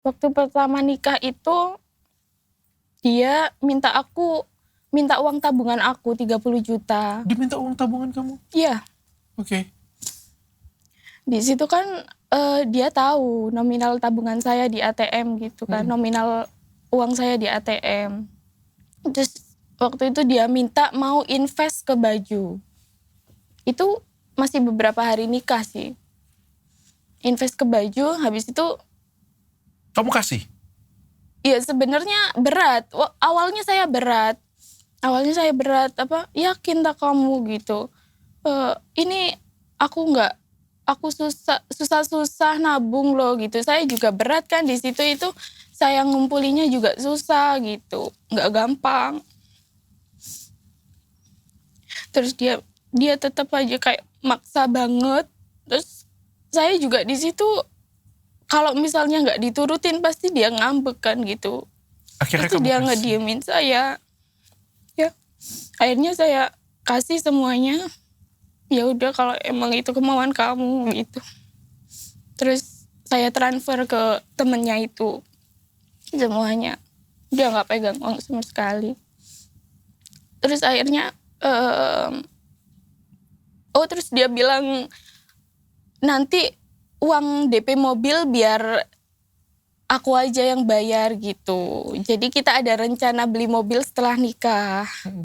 Waktu pertama nikah itu, dia minta uang tabungan aku 30 juta. Dia minta uang tabungan kamu? Iya. Oke. Di situ kan dia tahu nominal tabungan saya di ATM gitu kan, nominal uang saya di ATM. Terus waktu itu dia minta mau invest ke baju. Itu masih beberapa hari nikah sih. Invest ke baju, habis itu Kamu kasih? ya sebenarnya berat. Awalnya saya berat, yakin tak kamu gitu. Ini aku susah nabung loh gitu. Saya juga berat kan di situ, itu saya ngumpulinya juga susah gitu, nggak gampang. Terus dia tetap aja kayak maksa banget. Terus saya juga di situ kalau misalnya nggak diturutin pasti dia ngambek kan gitu. Akhirnya Pasti kamu dia kasih? ngediemin saya. Ya, akhirnya saya kasih semuanya. Ya udah kalau emang itu kemauan kamu gitu. Terus saya transfer ke temennya itu semuanya. Dia nggak pegang uang sama sekali. Terus akhirnya terus dia bilang nanti uang DP mobil biar aku aja yang bayar gitu. Jadi kita ada rencana beli mobil setelah nikah.